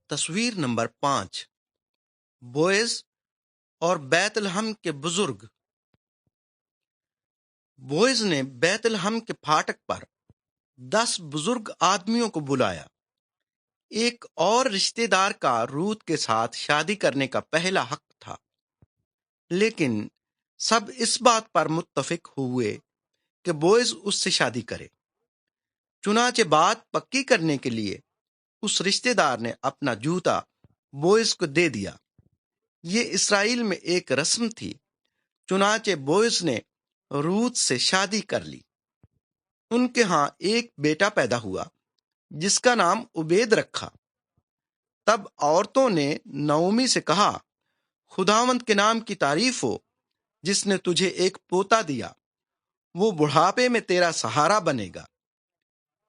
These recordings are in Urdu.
تصویر نمبر 5، بوئز اور بیت لحم کے بزرگ۔ بوئز نے بیت لحم کے پھاٹک پر 10 بزرگ آدمیوں کو بلایا۔ ایک اور رشتہ دار کا روت کے ساتھ شادی کرنے کا پہلا حق تھا، لیکن سب اس بات پر متفق ہوئے کہ بوئز اس سے شادی کرے۔ چنانچہ بات پکی کرنے کے لیے اس رشتہ دار نے اپنا جوتا بوئز کو دے دیا۔ یہ اسرائیل میں ایک رسم تھی۔ چنانچہ بوئز نے روت سے شادی کر لی۔ ان کے ہاں ایک بیٹا پیدا ہوا جس کا نام عبید رکھا۔ تب عورتوں نے نعومی سے کہا، خداوند کے نام کی تعریف ہو جس نے تجھے ایک پوتا دیا، وہ بڑھاپے میں تیرا سہارا بنے گا۔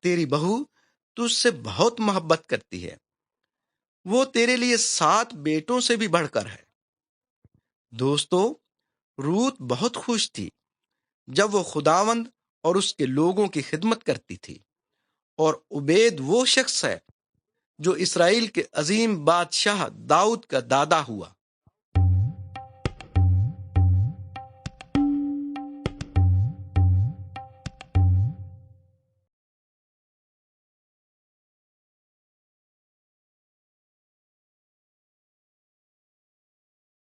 تیری بہو تجھ سے بہت محبت کرتی ہے، وہ تیرے لیے 7 بیٹوں سے بھی بڑھ کر ہے۔ دوستو، روت بہت خوش تھی جب وہ خداوند اور اس کے لوگوں کی خدمت کرتی تھی، اور عبید وہ شخص ہے جو اسرائیل کے عظیم بادشاہ داؤد کا دادا ہوا۔